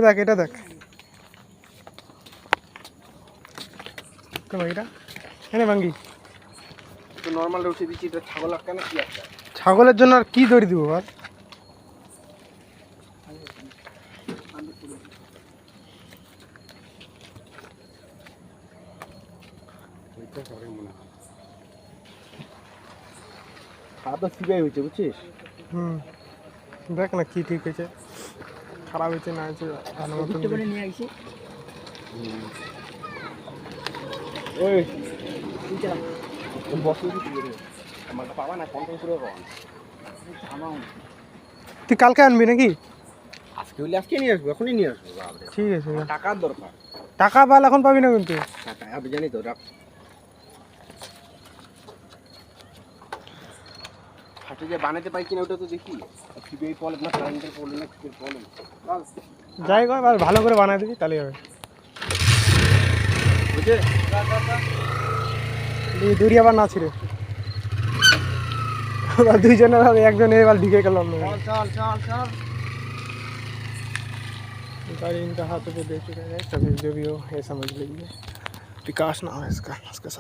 দেখ এটা দেখ এটা এনে ভাঙ্গি তো নরমাল উঠে দিচ্ছি, এটা ছাগল কেন কি আছে? ছাগলের জন্য আর কি দড়ি দিব আর খাওয়া তো সিবাই হয়েছে বুঝছিস। দেখ না কি ঠিক হয়েছে, খারাপ হয়েছে না হয়েছে ভালো মতন নিয়ে আসি। ওই বসে আমার পাবা না কন্ট্রোল করে পাবা না। তুই কালকে আনবি নাকি? আজকে হলে আজকে নিয়ে আসবো, এখনই নিয়ে আসবো। ঠিক আছে, টাকার দরকার। টাকা পাল এখন পাবি না কিন্তু। টাকা আমি জানি তো, রাখ। হাটে যে বানাতে পাই কিনা ওটা তো দেখি। সিবিআই প্রবলেম না, কারেন্টের প্রবলেম না, কিসের প্রবলেম। যাই কর ভালো করে বানাই দিবি তাহলেই হবে। বুঝে দূরি আবার না ছিঁড়ে দুইজনের হবে, একজন এবার ঢুকে গেল। चल चल चल गाड़ी इनका हाथों पे दे चुका है, तभी जो भी हो ये समझ लीजिए। विकास नाम है इसका, उसके साथ